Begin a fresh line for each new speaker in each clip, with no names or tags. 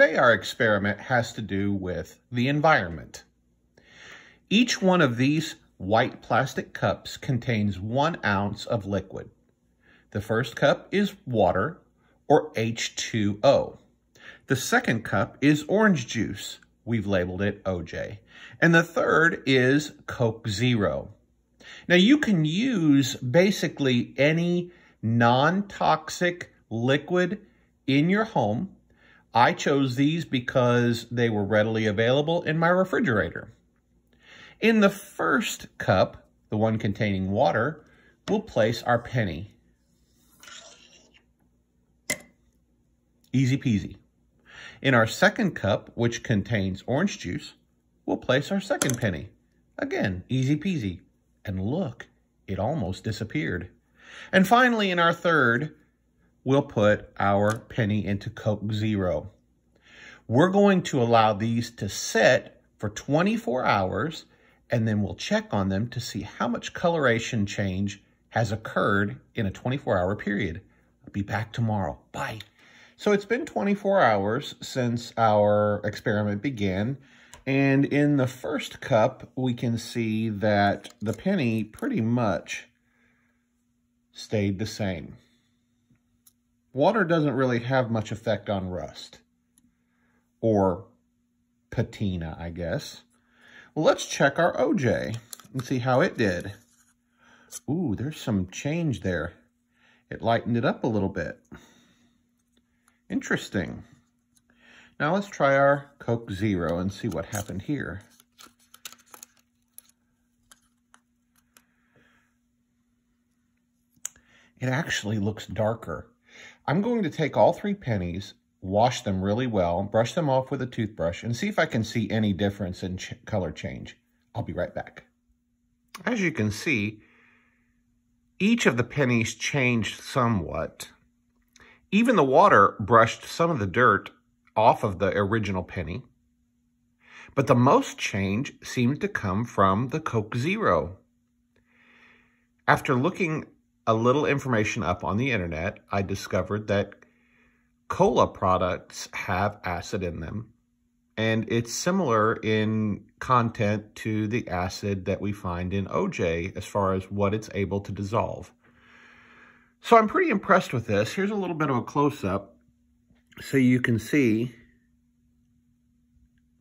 Today our experiment has to do with the environment. Each one of these white plastic cups contains 1 ounce of liquid. The first cup is water, or H2O. The second cup is orange juice. We've labeled it OJ. And the third is Coke Zero. Now you can use basically any non-toxic liquid in your home. I chose these because they were readily available in my refrigerator. In the first cup, the one containing water, we'll place our penny. Easy peasy. In our second cup, which contains orange juice, we'll place our second penny. Again, easy peasy. And look, it almost disappeared. And finally, in our third, we'll put our penny into Coke Zero. We're going to allow these to sit for 24 hours, and then we'll check on them to see how much coloration change has occurred in a 24-hour period. I'll be back tomorrow. Bye. So it's been 24 hours since our experiment began, and in the first cup, we can see that the penny pretty much stayed the same. Water doesn't really have much effect on rust, or patina, I guess. Well, let's check our OJ and see how it did. Ooh, there's some change there. It lightened it up a little bit. Interesting. Now let's try our Coke Zero and see what happened here. It actually looks darker. I'm going to take all 3 pennies, wash them really well, brush them off with a toothbrush, and see if I can see any difference in color change. I'll be right back. As you can see, each of the pennies changed somewhat. Even the water brushed some of the dirt off of the original penny. But the most change seemed to come from the Coke Zero. After looking a little information up on the internet, I discovered that cola products have acid in them, and it's similar in content to the acid that we find in OJ as far as what it's able to dissolve. So I'm pretty impressed with this. Here's a little bit of a close-up so you can see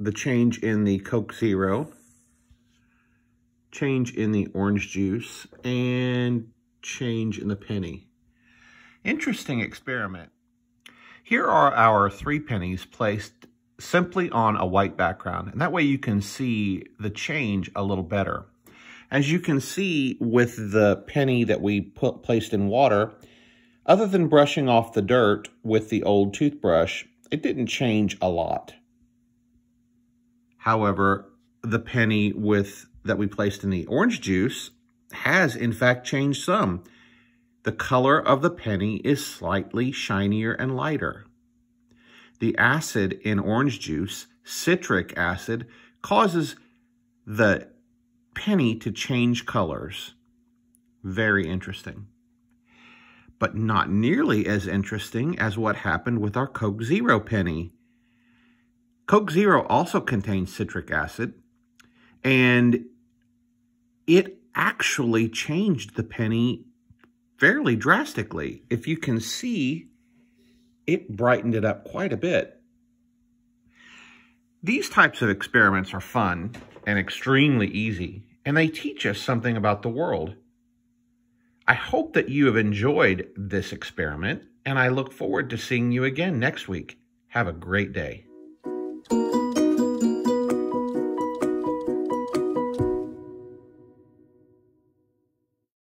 the change in the Coke Zero, change in the orange juice, and change in the penny. Interesting experiment. Here are our 3 pennies placed simply on a white background, and that way you can see the change a little better. As you can see with the penny that we placed in water, other than brushing off the dirt with the old toothbrush, it didn't change a lot. However, the penny that we placed in the orange juice has in fact changed some. The color of the penny is slightly shinier and lighter. The acid in orange juice, citric acid, causes the penny to change colors. Very interesting. But not nearly as interesting as what happened with our Coke Zero penny. Coke Zero also contains citric acid, and it actually changed the penny fairly drastically. If you can see, it brightened it up quite a bit. These types of experiments are fun and extremely easy, and they teach us something about the world. I hope that you have enjoyed this experiment, and I look forward to seeing you again next week. Have a great day.